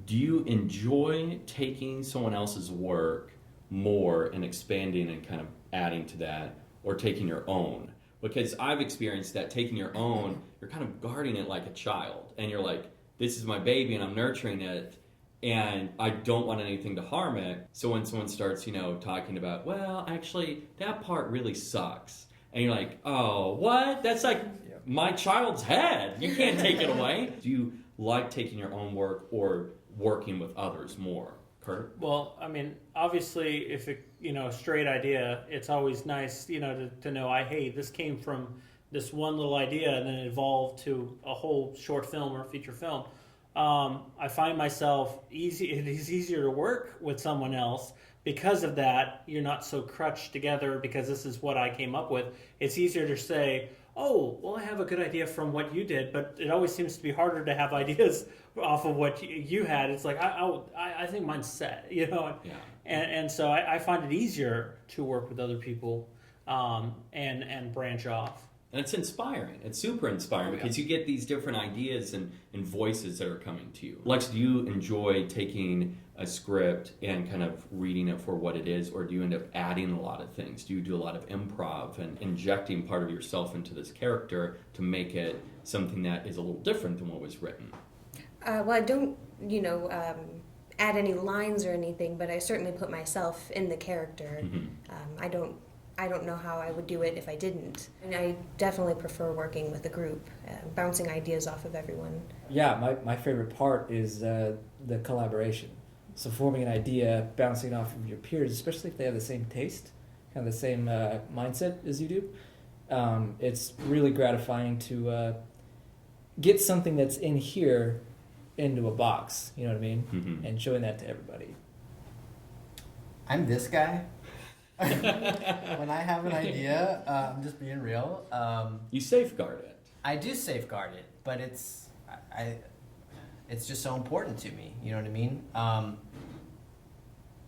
do you enjoy taking someone else's work more and expanding and kind of adding to that, or taking your own? Because I've experienced that taking your own, you're kind of guarding it like a child, and you're like, this is my baby and I'm nurturing it, and I don't want anything to harm it. So when someone starts, talking about, well, actually, that part really sucks, and you're like, oh, what? That's like my child's head. You can't take it away. Do you like taking your own work or working with others more, Curt? Well, I mean, obviously, if it, a straight idea, it's always nice, to know, hey, this came from this one little idea and then it evolved to a whole short film or feature film. I find myself it is easier to work with someone else because of that. You're not so crutched together because this is what I came up with. It's easier to say, oh, well, I have a good idea from what you did, but it always seems to be harder to have ideas off of what you had. It's like, I think mine's set, Yeah. And so I find it easier to work with other people and branch off. And it's inspiring. It's super inspiring because you get these different ideas and voices that are coming to you. Lex, do you enjoy taking a script and kind of reading it for what it is, or do you end up adding a lot of things? Do you do a lot of improv and injecting part of yourself into this character to make it something that is a little different than what was written? Well, I don't, add any lines or anything, but I certainly put myself in the character. Mm-hmm. I don't know how I would do it if I didn't. And I definitely prefer working with a group, bouncing ideas off of everyone. Yeah, my favorite part is the collaboration. So forming an idea, bouncing off of your peers, especially if they have the same taste, kind of the same mindset as you do. It's really gratifying to get something that's in here into a box, you know what I mean? Mm-hmm. And showing that to everybody. I'm this guy. When I have an idea, I'm just being real. You safeguard it. I do safeguard it, but it's just so important to me. You know what I mean?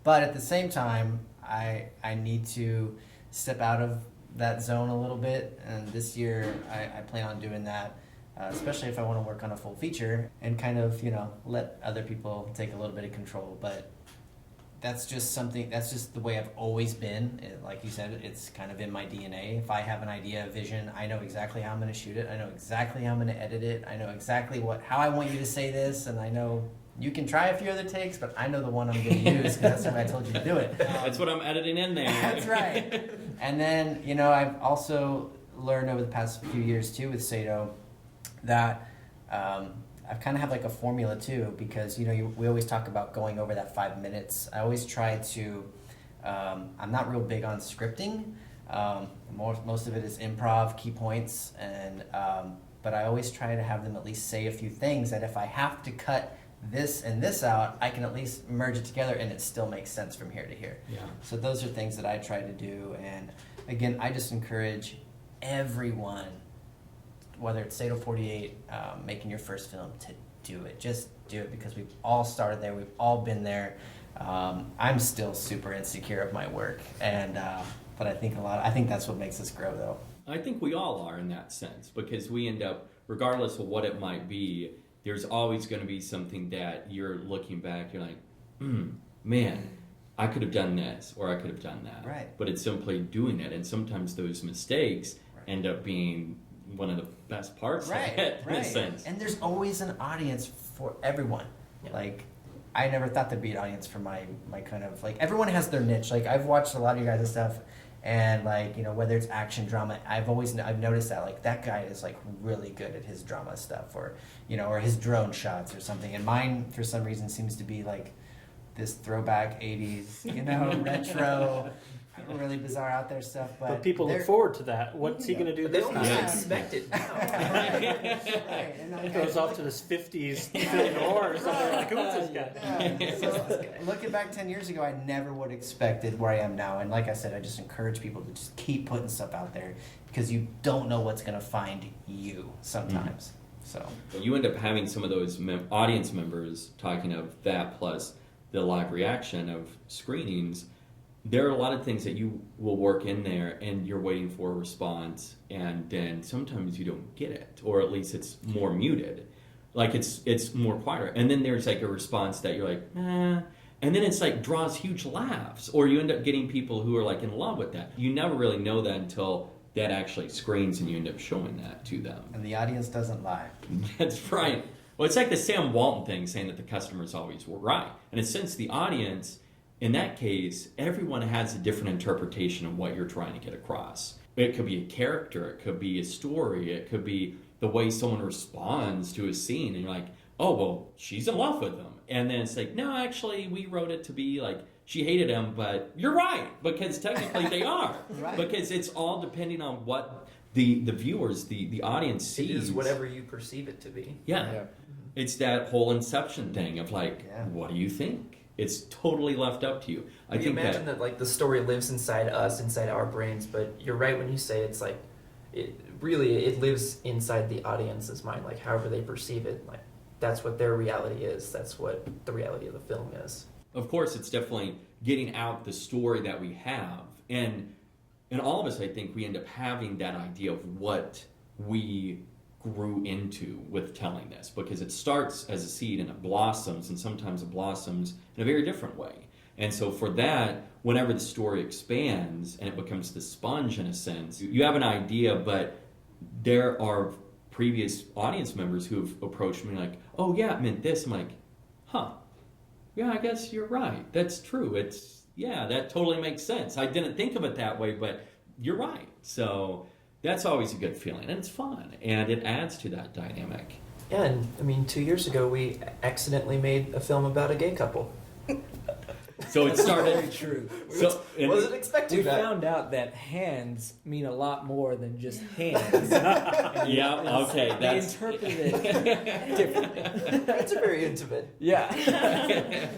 But at the same time, I need to step out of that zone a little bit, and this year I plan on doing that. Especially if I want to work on a full feature and kind of, let other people take a little bit of control. But that's just the way I've always been. Like you said, it's kind of in my DNA. If I have an idea, a vision, I know exactly how I'm going to shoot it. I know exactly how I'm going to edit it. I know exactly how I want you to say this. And I know you can try a few other takes, but I know the one I'm going to use because that's the way I told you to do it. That's what I'm editing in there. That's right. And then, I've also learned over the past few years too with SATO that I kind of have like a formula too, because we always talk about going over that 5 minutes. I always try to. I'm not real big on scripting. Most of it is improv, key points, and but I always try to have them at least say a few things that if I have to cut this and this out, I can at least merge it together and it still makes sense from here to here. Yeah. So those are things that I try to do, and again, I just encourage everyone, whether it's SATO48, making your first film, to do it. Just do it, because we've all started there. We've all been there. I'm still super insecure of my work, and but I think that's what makes us grow, though. I think we all are in that sense, because we end up, regardless of what it might be, there's always going to be something that you're looking back, you're like, man, I could have done this, or I could have done that. Right. But it's simply doing it, and sometimes those mistakes end up being one of the best parts of it, in a sense. And there's always an audience for everyone. Yeah. Like, I never thought there'd be an audience for my kind of, like, everyone has their niche. Like, I've watched a lot of you guys' stuff, and, like, whether it's action, drama, I've noticed that, like, that guy is, like, really good at his drama stuff, or, or his drone shots or something. And mine, for some reason, seems to be, like, this throwback 80s, retro, really bizarre out there stuff. But people look forward to that. What's he going to do this time? They expect it now. Right. It goes off to this 50s film noir or something. Like, who's this guy? Yeah. So, looking back 10 years ago, I never would have expected where I am now. And like I said, I just encourage people to just keep putting stuff out there, because you don't know what's going to find you sometimes. So you end up having some of those audience members talking of that, plus the live reaction of screenings. There are a lot of things that you will work in there, and you're waiting for a response, and then sometimes you don't get it, or at least it's more muted. Like it's more quieter. And then there's like a response that you're like, eh. And then it's like draws huge laughs, or you end up getting people who are like in love with that. You never really know that until that actually screens and you end up showing that to them. And the audience doesn't lie. That's right. Well, it's like the Sam Walton thing, saying that the customer's always right. And since the audience, in that case, everyone has a different interpretation of what you're trying to get across. It could be a character, it could be a story, it could be the way someone responds to a scene, and you're like, oh, well, she's in love with him. And then it's like, no, actually, we wrote it to be like, she hated him, but you're right, because technically they are. Right. Because it's all depending on what the viewers, the audience sees. It is whatever you perceive it to be. Yeah. It's that whole Inception thing of like, Yeah. what do you think? It's totally left up to you. I You think imagine that like the story lives inside us, inside our brains, but you're right when you say it's like, it lives inside the audience's mind, like however they perceive it, like that's what their reality is. That's what the reality of the film is. Of course, it's definitely getting out the story that we have. And all of us, I think, we end up having that idea of what we grew into with telling this, because it starts as a seed and it blossoms, and sometimes it blossoms in a very different way. And so for that, whenever the story expands and it becomes the sponge in a sense, you have an idea, but there are previous audience members who have approached me like, oh yeah, it meant this. I'm like, huh, yeah, I guess you're right. That's true. That totally makes sense. I didn't think of it that way, but you're right. So that's always a good feeling, and it's fun, and it adds to that dynamic. Yeah, and I mean, 2 years ago we accidentally made a film about a gay couple. So it started. Very true. So Wasn't expecting We that. found out that hands mean a lot more than just hands. yeah. Okay. They That's interpreted it differently. It's very intimate. Yeah.